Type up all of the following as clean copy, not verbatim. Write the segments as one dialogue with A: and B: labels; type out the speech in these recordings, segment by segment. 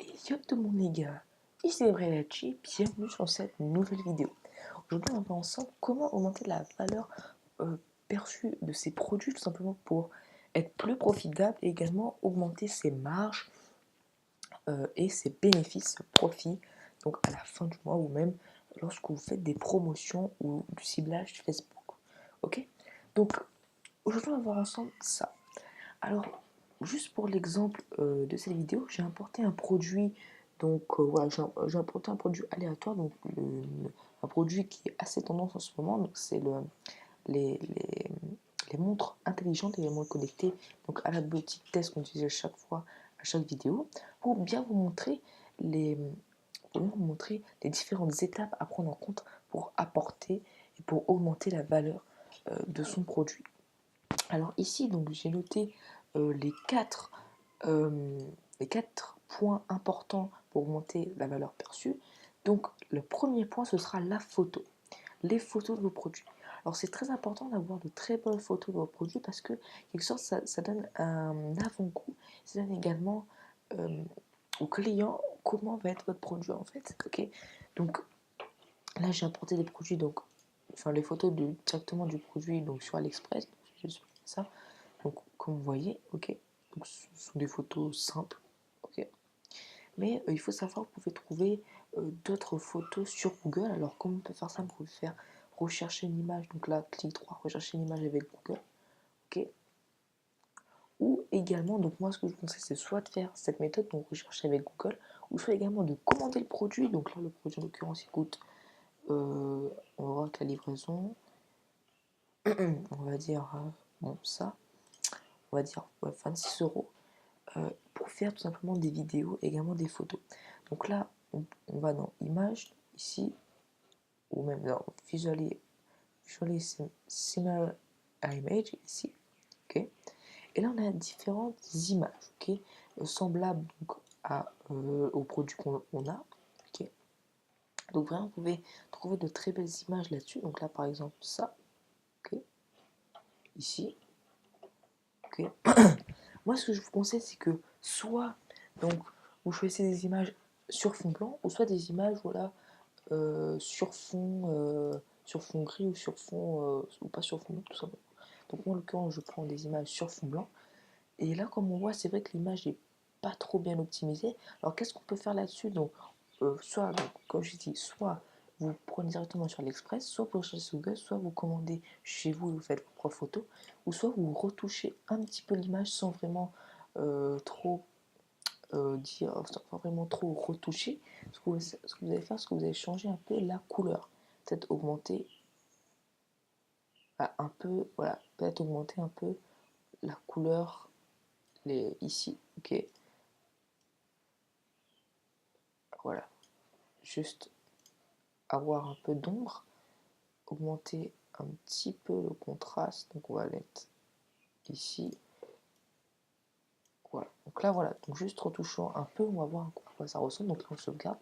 A: Et yo tout le monde les gars, ici Brelachi, bienvenue sur cette nouvelle vidéo. Aujourd'hui on va voir ensemble comment augmenter la valeur perçue de ces produits tout simplement pour être plus profitable et également augmenter ses marges et ses bénéfices, profits, donc à la fin du mois ou même lorsque vous faites des promotions ou du ciblage Facebook. Ok. Donc aujourd'hui on va voir ensemble ça. Alors, juste pour l'exemple de cette vidéo, j'ai importé un produit, donc voilà, j'ai importé un produit aléatoire, donc un produit qui est assez tendance en ce moment, donc c'est les, les, les montres intelligentes et les montres connectées, donc à la boutique test qu'on utilise à chaque fois, à chaque vidéo, pour bien vous montrer les, les différentes étapes à prendre en compte pour apporter et pour augmenter la valeur de son produit. Alors ici, donc j'ai noté euh, les, quatre, euh, les 4 points importants pour augmenter la valeur perçue. Donc le premier point, ce sera la photo, les photos de vos produits. Alors c'est très important d'avoir de très bonnes photos de vos produits parce que quelque sorte ça donne un avant-goût, ça donne également au client comment va être votre produit en fait. Ok. Donc là j'ai apporté des produits, donc enfin les photos directement du produit donc sur AliExpress, donc, je suis ça. Donc, comme vous voyez, ok, donc, ce sont des photos simples, ok. Mais il faut savoir, vous pouvez trouver d'autres photos sur Google. Alors, comment on peut faire ça? Vous pouvez faire rechercher une image. Donc là, clic droit, rechercher une image avec Google, ok. Ou également, donc moi, ce que je vous conseille, c'est soit de faire cette méthode, donc rechercher avec Google, ou soit également de commander le produit. Donc là, le produit en l'occurrence, il coûte, on va voir que la livraison, on va dire, bon, ça, on va dire ouais, 26 euros. Pour faire tout simplement des vidéos, également des photos. Donc là, on va dans Images, ici, ou même dans Visually Similar Image, ici, ok. Et là, on a différentes images, ok, semblables donc, au produit qu'on a, ok. Donc vraiment, vous pouvez trouver de très belles images là-dessus. Donc là, par exemple, ça, ok, ici, ok. Moi, ce que je vous conseille, c'est que soit donc vous choisissez des images sur fond blanc, ou soit des images voilà sur fond gris ou sur fond ou pas sur fond blanc tout simplement. Donc moi en l'occurrence je prends des images sur fond blanc et là comme on voit c'est vrai que l'image est pas trop bien optimisée. Alors qu'est-ce qu'on peut faire là-dessus? Donc soit donc, comme je dis, soit vous prenez directement sur l'Express, soit vous recherchez sur Google, soit vous commandez chez vous et vous faites vos propres photos, ou soit vous retouchez un petit peu l'image sans vraiment trop dire, sans vraiment trop retoucher. Ce que vous allez faire, c'est que vous allez changer un peu la couleur. Peut-être augmenter un peu, voilà, peut-être augmenter un peu la couleur ici, ok. Voilà, juste avoir un peu d'ombre, augmenter un petit peu le contraste, donc on va mettre ici. Voilà, donc là voilà, donc juste retouchant un peu, on va voir à quoi ça ressemble. Donc là on sauvegarde,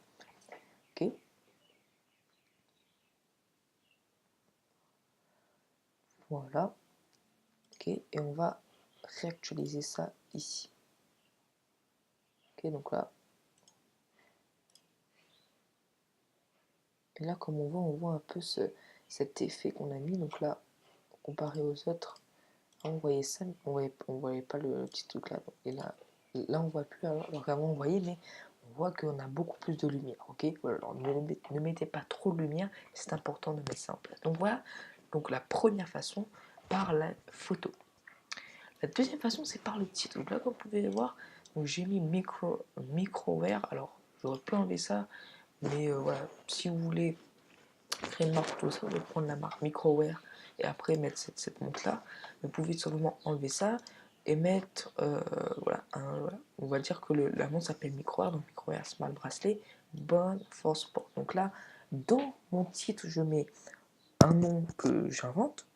A: ok. Voilà, ok, et on va réactualiser ça ici. Ok, donc là, et là comme on voit un peu cet effet qu'on a mis. Donc là, comparé aux autres, on voyait ça, mais on voyait pas le petit truc là. Et là on voit plus, alors vraiment on voyait, mais on voit qu'on a beaucoup plus de lumière, ok. Voilà, alors ne mettez pas trop de lumière, c'est important de mettre ça en place. Donc voilà, donc la première façon, par la photo. La deuxième façon, c'est par le titre. Donc là, comme vous pouvez le voir, j'ai mis microware. Alors, j'aurais pu enlever ça, mais voilà, si vous voulez créer une marque, tout ça, vous pouvez prendre la marque microware et après mettre cette montre là. Vous pouvez tout simplement enlever ça et mettre, voilà, on va dire que la montre s'appelle microware, donc microware smart bracelet, bonne for sport. Donc là, dans mon titre, je mets un nom que j'invente.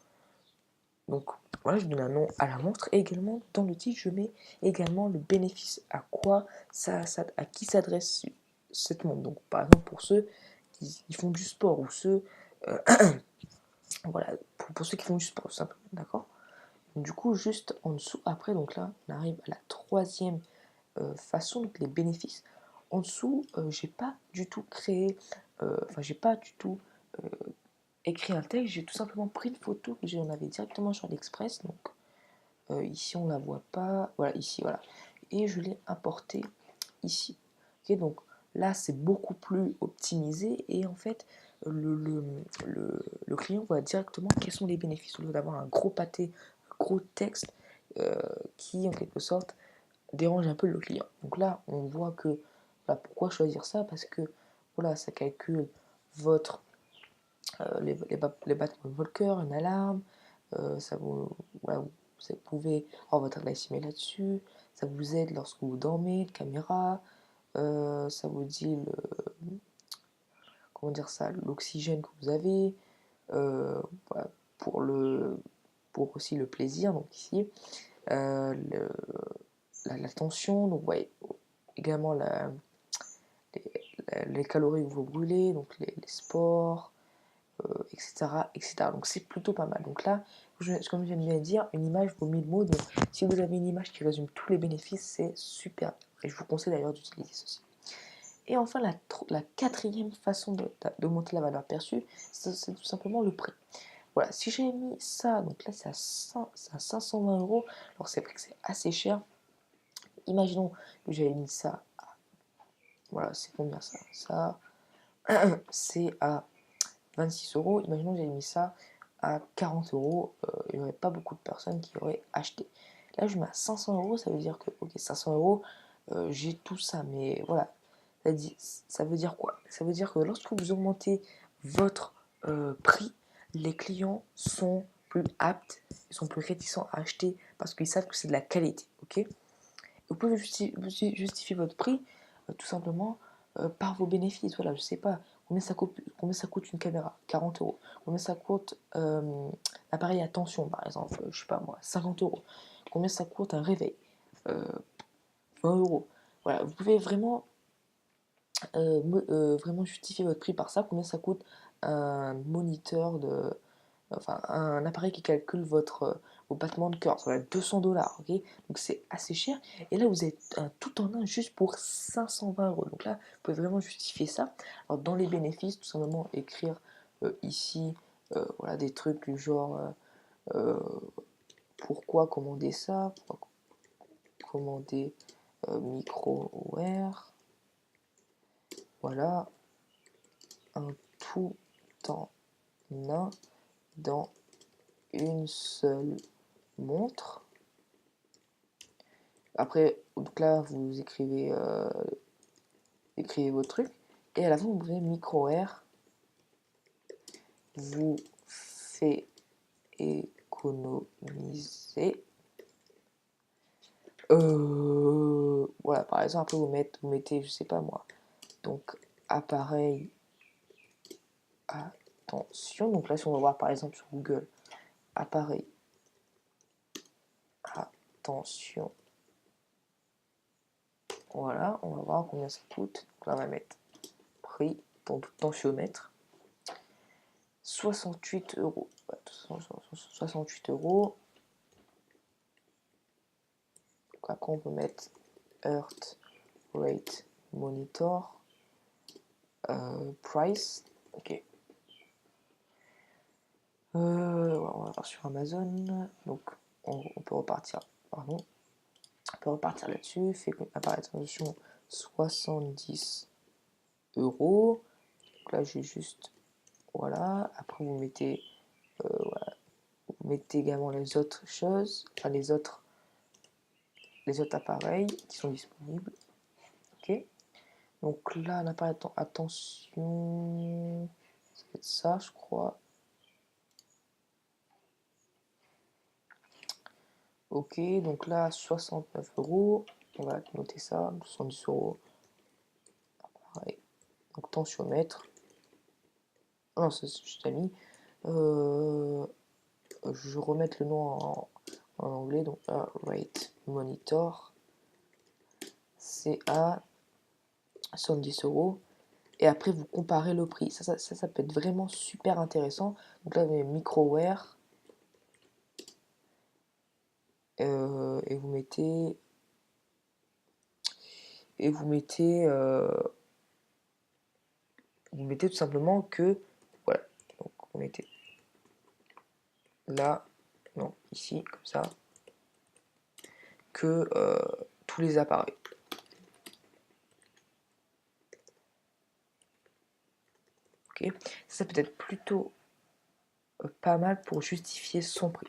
A: Donc voilà, je donne un nom à la montre et également dans le titre, je mets également le bénéfice, à quoi à qui s'adresse cette montre. Donc par exemple pour ceux qui font du sport ou ceux voilà, pour ceux qui font du sport simplement, d'accord. Du coup, juste en dessous, après, donc là, on arrive à la troisième façon, donc les bénéfices. en dessous, j'ai pas du tout créé, enfin j'ai pas du tout écrit un texte, j'ai tout simplement pris une photo que j'en avais directement sur AliExpress, donc ici on la voit pas, voilà, ici, voilà, et je l'ai importé ici. Ok, donc là c'est beaucoup plus optimisé et en fait le client voit directement quels sont les bénéfices au lieu d'avoir un gros pâté, un gros texte qui en quelque sorte dérange un peu le client. Donc là on voit que, voilà, pourquoi choisir ça, parce que voilà, ça calcule votre les battements de votre cœur, une alarme, ça vous, voilà, vous pouvez avoir votre adresse email là-dessus, ça vous aide lorsque vous dormez, caméra, ça vous dit comment dire ça, l'oxygène que vous avez, voilà, pour pour aussi le plaisir, donc ici, la tension, donc ouais, également les calories que vous brûlez, donc les sports, etc., etc. Donc c'est plutôt pas mal. Donc là, comme je viens de dire, une image vaut 1000 mots. Donc si vous avez une image qui résume tous les bénéfices, c'est super. Et je vous conseille d'ailleurs d'utiliser ceci. Et enfin, la quatrième façon de monter la valeur perçue, c'est tout simplement le prix. Voilà, si j'ai mis ça, donc là c'est à 520 euros, alors c'est vrai que c'est assez cher. Imaginons que j'avais mis ça, voilà, c'est combien ça? Ça, c'est à 26 euros. Imaginons que j'avais mis ça à 40 euros, il n'y aurait pas beaucoup de personnes qui auraient acheté. Là, je mets à 500 euros, ça veut dire que, ok, 500 euros, j'ai tout ça, mais voilà. Ça veut dire quoi? Ça veut dire que lorsque vous augmentez votre prix, les clients sont plus aptes, ils sont plus réticents à acheter parce qu'ils savent que c'est de la qualité, ok? Vous pouvez justifier votre prix tout simplement par vos bénéfices. Voilà, je sais pas, combien ça coûte une caméra? 40 euros. Combien ça coûte l'appareil à tension, par exemple, je sais pas moi, 50 euros. Combien ça coûte un réveil? euh, 20 euros. Voilà, vous pouvez vraiment, vraiment justifier votre prix par ça. Combien ça coûte un moniteur enfin un appareil qui calcule vos battements de cœur, ça va être 200 $, ok? Donc c'est assez cher. Et là, vous êtes un tout en un juste pour 520 euros. Donc là, vous pouvez vraiment justifier ça. Alors dans les bénéfices, tout simplement écrire ici, voilà, des trucs du genre euh, pourquoi commander ça, pourquoi commander micro-wear, voilà, un tout en un dans une seule montre. Après, donc là, vous écrivez votre truc. Et à la fin, vous pouvez micro-air vous fait économiser. Voilà, par exemple, après, vous mettez, je sais pas moi, donc appareil, attention. Donc là, si on va voir par exemple sur Google, appareil, attention. Voilà, on va voir combien ça coûte. Donc là, on va mettre prix, tensiomètre. 68 euros. 68 euros. Donc après, on peut mettre Heart Rate Monitor. Price. Ok. On va voir sur Amazon. Donc, on peut repartir. Pardon. On peut repartir là-dessus. Fait apparaître attention 70 euros. Donc là, j'ai juste. Voilà. Après, voilà. Vous mettez également les autres choses. Enfin, les autres appareils qui sont disponibles. Ok. Donc là, l'appareil, attention, ça va être ça, je crois. Ok, donc là, 69 euros. On va noter ça, 70 euros. Pareil. Donc tensiomètre. Oh non, ça, je t'ai mis. Je vais remettre le nom en anglais. Donc Rate Monitor. C'est à 70 euros. Et après, vous comparez le prix. Ça peut être vraiment super intéressant. Donc là, vous avez microware. Et vous mettez et vous mettez tout simplement que, voilà, donc vous mettez là, non, ici, comme ça, que tous les appareils. Ok, ça peut être plutôt pas mal pour justifier son prix.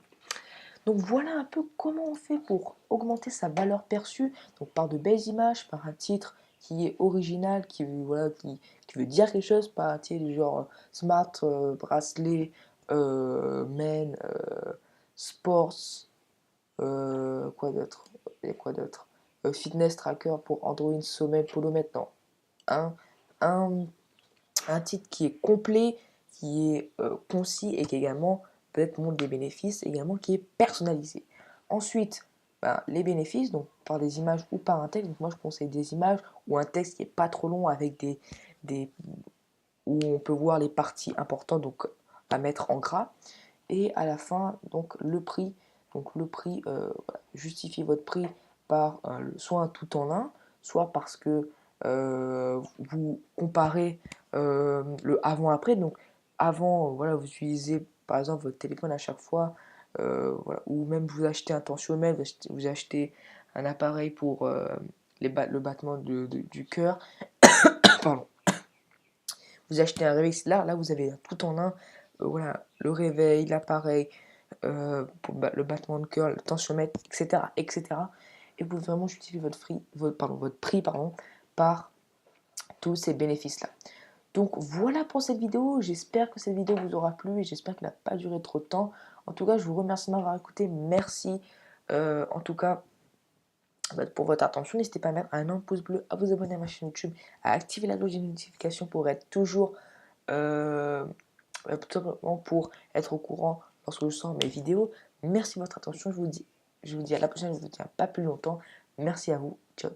A: Donc voilà un peu comment on fait pour augmenter sa valeur perçue. Donc par de belles images, par un titre qui est original, voilà, qui veut dire quelque chose, par un titre du genre Smart Bracelet Men Sports, quoi d'autre, et quoi d'autre, Fitness Tracker pour Android Sommeil Polomètre. Non, un, un, un titre qui est complet, qui est concis et qui également peut-être montre des bénéfices, également qui est personnalisé. Ensuite, ben, les bénéfices, donc par des images ou par un texte. Donc moi je conseille des images ou un texte qui est pas trop long avec où on peut voir les parties importantes, donc à mettre en gras. Et à la fin, donc le prix. Donc le prix, voilà, justifiez votre prix par soit un tout en un, soit parce que vous comparez le avant-après. Donc avant, voilà, vous utilisez par exemple votre téléphone à chaque fois, voilà, ou même vous achetez un tensiomètre, vous achetez un appareil pour le battement du cœur. Pardon. Vous achetez un réveil, là vous avez un tout en un, voilà, le réveil, l'appareil, pour le battement de cœur, le tensiomètre, etc., etc. Et vous pouvez vraiment justifier votre prix par tous ces bénéfices-là. Donc voilà pour cette vidéo, j'espère que cette vidéo vous aura plu et j'espère qu'elle n'a pas duré trop de temps. En tout cas, je vous remercie de m'avoir écouté, merci en tout cas pour votre attention. N'hésitez pas à mettre un pouce bleu, à vous abonner à ma chaîne YouTube, à activer la cloche de notification pour être toujours tout simplement pour être au courant lorsque je sors mes vidéos. Merci de votre attention, je vous dis à la prochaine, je vous tiens pas plus longtemps. Merci à vous, ciao.